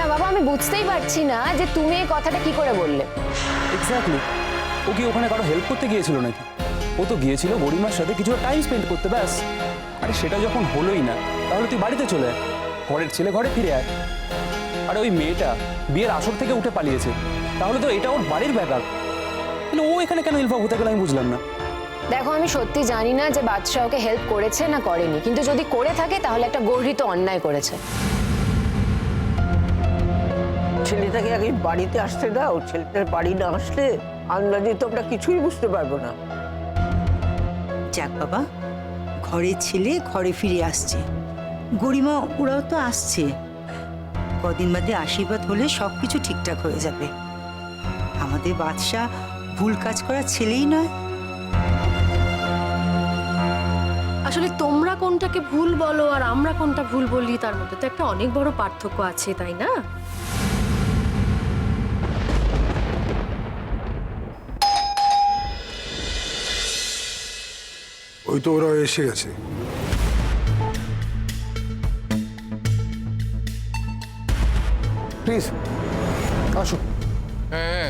না বাবা, আমি বুঝতেই পারছি না যে তুমি এই কথাটা কি করে বললে। এক্স্যাক্টলি, ও কি ওখানে কারো হেল্প করতে গিয়েছিল নাকি? ও তো গিয়েছিল গরিমার সাথে কিছুটা টাইম স্পেন্ড করতে, ব্যাস। আরে সেটা যখন হলোই না, তাহলে তুই বাড়িতে চলে আয়, ঘরের ছেলে ঘরে ফিরে আয়। আরে ওই মেয়েটা বিয়ের আসর থেকে উঠে পালিয়েছে, তাহলে তো এটা ওর বাড়ির ব্যাপার। তাহলে ও এখানে কেন ইনভলভ হতে গেল আমি বুঝলাম না। দেখো, আমি সত্যি জানি না যে বাদশা ওকে হেল্প করেছে না করেনি, কিন্তু যদি করে থাকে তাহলে একটা গর্হিত অন্যায় করেছে। ছেলেটাকে আগে বাড়িতে আসতে দাও। ছেলেটার বাড়ি না আসলে আন্দাজে তো আমরা কিছুই বুঝতে পারবো না। যাক বাবা, ঘরে ছেলে ঘরে ফিরে আসছে, গরিমা ওরাও তো আসছে। কদিন বাদে আশীর্বাদ হলে সবকিছু ঠিকঠাক হয়ে যাবে। আমাদের বাদশা ভুল কাজ করা ছেলেই নয়। আসলে তোমরা কোনটাকে ভুল বলো আর আমরা কোনটা ভুল বলি, তার মধ্যে তো একটা অনেক বড় পার্থক্য আছে, তাই না? ওই তো ওরা এসে গেছে। প্লিজ আসুন। হ্যাঁ,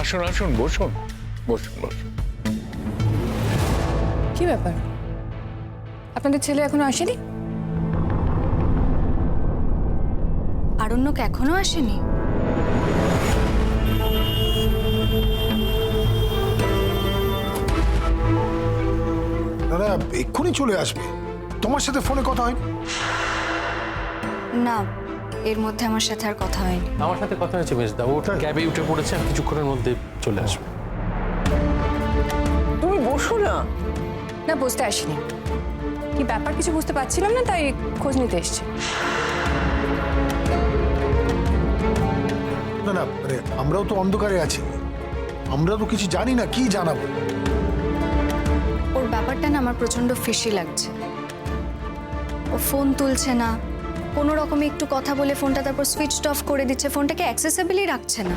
আসুন আসুন, বসুন বসুন বসুন। কি ব্যাপার, আপনাদের ছেলে এখনো আসেনি? আরণ্যক এখনো আসেনি? দাদা এক্ষুনি চলে আসবে। তোমার সাথে ফোনে কথা হয়নি? না, এর মধ্যে আমার সাথে আর কথা হয়নি। আমার সাথে কথা হয়েছে মেজদা, ও ক্যাবে উঠে পড়েছে, কিছুক্ষণের মধ্যে চলে আসবে। তুমি বসো না। না, বসতে আসেনি। কি ব্যাপার কিছু বুঝতে পারছিলাম না, তাই খোঁজ নিতে এসছে। না না, মানে আমরাও তো অন্ধকারে আছি, আমরা তো কিছু জানি না, কি জানাবো? ওর ব্যাপারটা না আমার প্রচন্ড ফিশি লাগছে। ও ফোন তুলছে না, কোনো রকমে একটু কথা বলে ফোনটা তারপর সুইচ অফ করে দিচ্ছে, ফোনটাকে অ্যাক্সেসেবলই রাখছে না।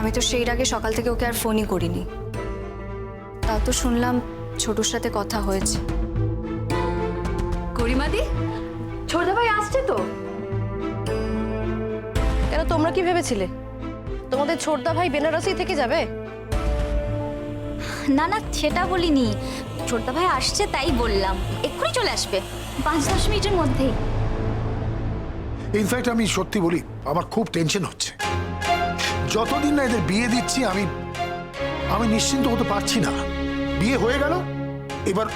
আমি তো সেই আগে সকাল থেকে ওকে আর ফোনই করিনি। তাও তো শুনলাম ছোটুর সাথে কথা হয়েছে। গরিমাদি, ছোটদা ভাই আসছে তো? কেন, তোমরা কি ভেবেছিলে তোমাদের ছোটদা ভাই বেনারসি থেকে যাবে? না না, সেটা বলিনি। ছোটদা ভাই আসছে তাই বললাম। এক্ষুনি চলে আসবে, 5-10 মিনিটের মধ্যেই। ইনফ্যাক্ট আমি সত্যি বলি, আমার খুব টেনশন হচ্ছে। যতদিন না এদের বিয়ে দিচ্ছি আমি নিশ্চিন্ত হতে পারছি না। বিয়ে হয়ে গেল, এবার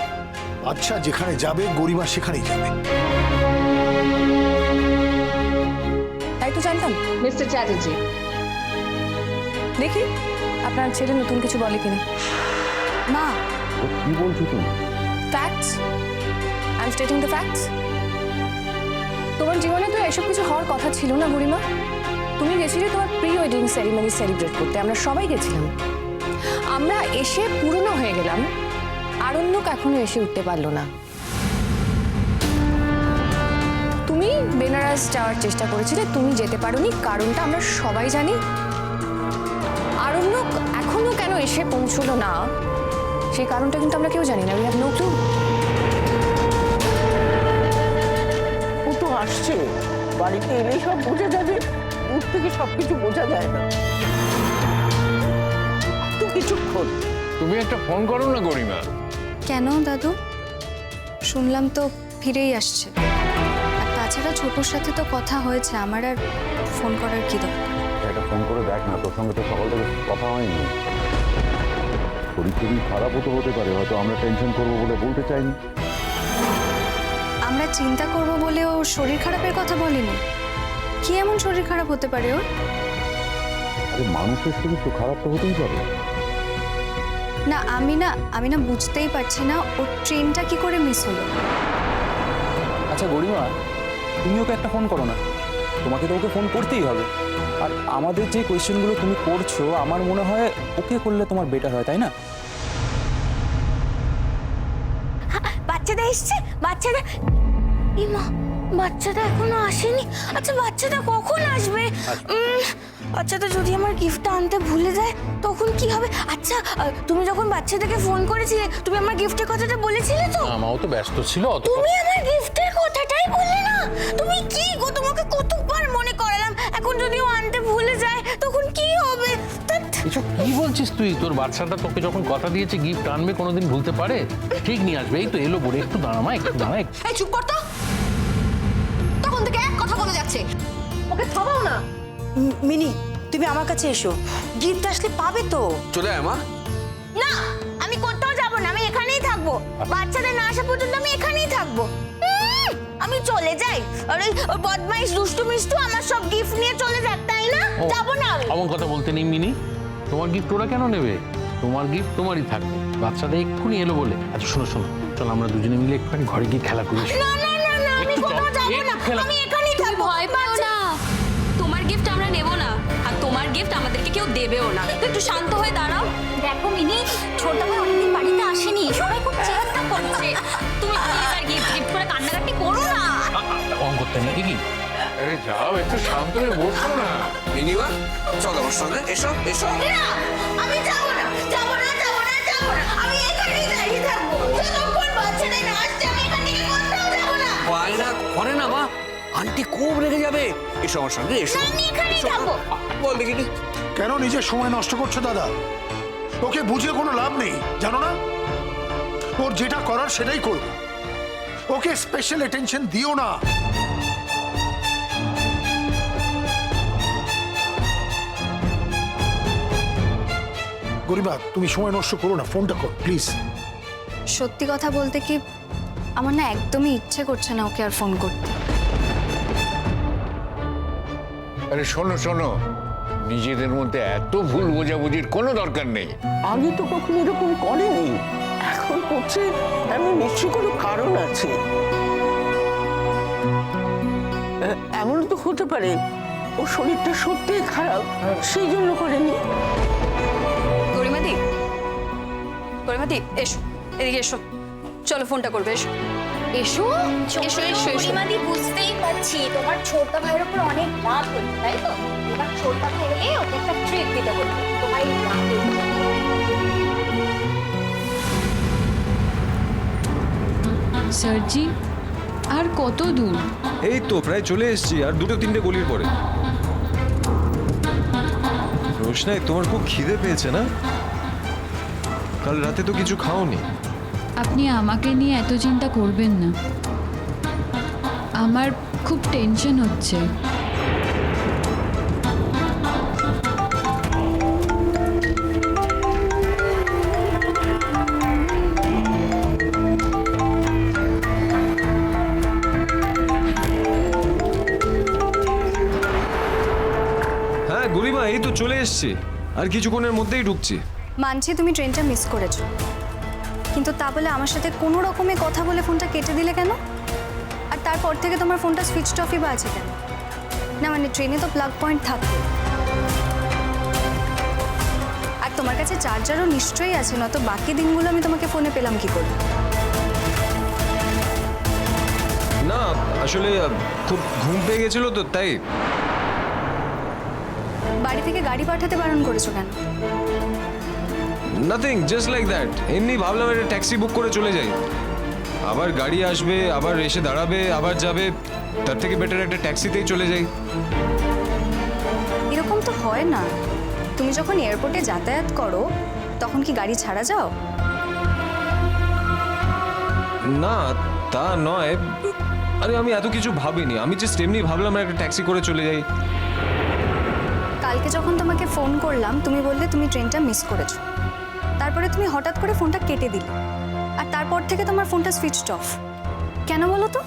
আচ্ছা যেখানে যাবে গরিমা সেখানেই যাবে। তাই তো জানতাম। মিস্টার চ্যাটার্জি, দেখি আপনার ছেলে নতুন কিছু বলে কিনা। মা, কি বলছো তুমি? Facts, I am stating the facts. তোমার জীবনে তো এসব কিছু হওয়ার কথা ছিল না গরিমা। তুমি গেছিলে তোমার প্রি ওয়েডিং সেরিমনি সেলিব্রেট করতে, আমরা সবাই গেছিলাম। আমরা এসে পুরনো হয়ে গেলাম, আরণ্যক এখনো এসে উঠতে পারলো না। তুমি বেনারস যাওয়ার চেষ্টা করেছিলে, তুমি যেতে পারোনি, কারণটা আমরা সবাই জানি। আরণ্যক এখনো কেন এসে পৌঁছলো না, সেই কারণটা কিন্তু আমরা কেউ জানি না। We have no clue. ও তো আসছে, বাড়িতে এলেই সব বোঝা যাবে। দূর থেকে সবকিছু বোঝা যায় না। তো কিছুক্ষণ তুমি একটা ফোন করো না গরিমা। কেন দাদু? শুনলাম তো ফিরেই আসছে। আর তাছাড়া ছোটর সাথে তো কথা হয়েছে, আমার আর ফোন করার কি দরকার? একটা ফোন করে দেখ না, তোর সঙ্গে তো সকাল থেকে কথা হয়নি। শরীর খুবই খারাপও তো হতে পারে, হয়তো আমরা টেনশন করবো বলে বলতে চাইনি। আমরা চিন্তা করব বলে ও শরীর খারাপের কথা বলেনি। কি এমন শরীর খারাপ হতে পারে ওর? আরে মানুষের শরীর তো খারাপ তো হতেই পারে। না আমি না বুঝতেই পারছি না ওর ট্রেনটা কি করে মিস হলো। আচ্ছা গরিমা, তুমি ওকে একটা ফোন করো না। তোমাকে তো ওকে ফোন করতেই হবে। আর আমাদের যে কোয়েশ্চেনগুলো তুমি করছো, আমার মনে হয় ওকে করলে তোমার বেটার হয়, তাই না? বাচ্চাটা এসছে, বাচ্চাটা। ইমা, বাচ্চাটা এখনো আসেনি। আচ্ছা বাচ্চাটা কখন আসবে? বাচ্চাটা যদি আমার গিফটটা আনতে ভুলে যায় তখন কি হবে? আচ্ছা তুমি যখন বাচ্চাটাকে ফোন করেছিলে তুমি আমার গিফটের কথাটা বলেছিলে তো? আমাও তো ব্যস্ত ছিল। তুমি আমার গিফটের কথাটাই বললে না। তুমি কি গো, তোমার বলছিস তুই? তোর বাচ্চাটা তোকে যখন কথা দিয়েছে গিফট আনবে, কোনোদিন ভুলতে পারে? ঠিক নিয়ে আসবে। এই তো এলো বলে, একটু দাঁড়ামা, একটু দাঁড়া। এই চুপ কর তো, তখন থেকে এক কথা বলে যাচ্ছে। ওকে থামাও না। মিনি, তুমি আমার কাছে এসো, গিফট আসলে পাবে তো। চলে আয় মা। না, আমি কোথাও যাব না, আমি এখানেই থাকবো। বাচ্চাদের না আসা পর্যন্ত আমি এখানেই থাকবো। আমি চলে যাই, আর ওই বদমাইশ দুষ্টু মিষ্টু আমার সব গিফট নিয়ে চলে যাক, তাই না? যাবো না আমি। এমন কথা বলতে নেই মিনি, তোমার গিফট ওরা কেন নেবে? তোমার গিফট তোমারই থাকবে। বাচ্চাটা এক্ষুনি এলো বলে। আচ্ছা শোনো শোনো, চল আমরা দুজনে মিলে একটুখানি ঘরে গিয়ে খেলা করি। না না না না, আমি কোথাও যাব না, আমি এখানেই থাকবো। ভয় পেও না, তোমার গিফট আমরা নেব না, আর তোমার গিফট আমাদেরকে কেউ দেবেও না। একটু শান্ত হয়ে দাঁড়াও। দেখো মিনি, ছোট ভাই অনেকদিন বাড়িতে আসেনি, সবাই খুব চেষ্টা করছে। তুমি প্লিজ আর গিফট করে কান্নাকাটি করো না। অন করতে নেই কি? আরে যাও, একটু শান্ত হয়ে বসো না। মিনিমা, চলো আমার সঙ্গে, এসো এসো। না, আমি যাব না, যাব না, যাব না, যাব না, আমি এখানেই দাঁড়িয়ে থাকবো। যতক্ষণ বাচ্চাদের না আসছে আমি এখান থেকে কোথাও যাব না। বায়না করে না মা, আন্টি খুব রেগে যাবে। এসো আমার সঙ্গে, এসো। আমি এখানেই থাকবো। বল দেখিনি। কেন নিজের সময় নষ্ট করছো দাদা? ওকে বুঝিয়ে কোনো লাভ নেই, জানো না? ওর যেটা করার সেটাই করবে। ওকে স্পেশাল অ্যাটেনশন দিও না। গরিমা, তুমি সময় নষ্ট করো না, ফোনটা কর প্লিজ। সত্যি কথা বলতে কি, আমার না একদমই ইচ্ছে করছে না ওকে আর ফোন করতে। আরে শোনো শোনো, নিজেদের মধ্যে এত ভুল বোঝাবুঝির কোনো দরকার নেই। আগে তো কখনো এরকম করেনি, এখন করছে, এমন নিশ্চয়ই কোনো কারণ আছে। এমন তো হতে পারে ওর শরীরটা সত্যিই খারাপ, সেই জন্য করেনি। গরিমাদি, গরিমাদি এসো, এদিকে এসো, চলো ফোনটা করবে। এসো এসো এসো এসো এসো। পরিমাদি, বুঝতেই পারছি তোমার ছোট ভাইয়ের উপর অনেক রাগ হচ্ছে, তাই তো? এবার ছোট ভাই এলে ওকে একটা ট্রিট দিতে বলবো, তোমার এই রাগের জন্য। স্যারজি, আর কত দূর? এই তো প্রায় চলে এসেছি, আর 2-3 গলির পরে। রোশনাই, তোমার খুব খিদে পেয়েছে না? কাল রাতে তো কিছু খাওনি। আপনি আমাকে নিয়ে এত চিন্তা করবেন না, আমার খুব টেনশন হচ্ছে। হ্যাঁ গরিমা, এই তো চলে এসেছি, আর কিছুক্ষণের মধ্যেই ঢুকছি। মানছি তুমি ট্রেনটা মিস করেছো, কিন্তু তা বলে আমার সাথে কোনো রকমে কথা বলে ফোনটা কেটে দিলে কেন? আর তারপর থেকে তোমার ফোনটা সুইচ অফই বা আছে কেন? না মানে ট্রেনে তো প্লাগ পয়েন্ট থাকে, আর তোমার কাছে চার্জারও নিশ্চয়ই আছে, নয়তো বাকি দিনগুলো আমি তোমাকে ফোনে পেলাম কি করে? না আসলে খুব ঘুম পেয়ে গেছিল তো, তাই। বাড়ি থেকে গাড়ি পাঠাতে বারণ করেছো কেন? Nothing, just like that. এমনি ভাবলাম একটা ট্যাক্সি বুক করে চলে যাই, আবার গাড়ি আসবে, আবার এসে দাঁড়াবে, আবার যাবে, তার থেকে বেটার একটা ট্যাক্সিতেই চলে যাই। এরকম তো হয় না, তুমি যখন এয়ারপোর্টে যাতায়াত করো তখন কি গাড়ি ছাড়া যাও? না তা নয়, আরে আমি এত কিছু ভাবিনি, আমি জাস্ট এমনি ভাবলাম একটা ট্যাক্সি করে চলে যাই। কালকে যখন তোমাকে ফোন করলাম তুমি বললে তুমি ট্রেনটা মিস করেছো, তারপরে তুমি হঠাৎ করে ফোনটা কেটে দিলে, আর তারপর থেকে তোমার ফোনটা সুইচ অফ কেন বলো তো?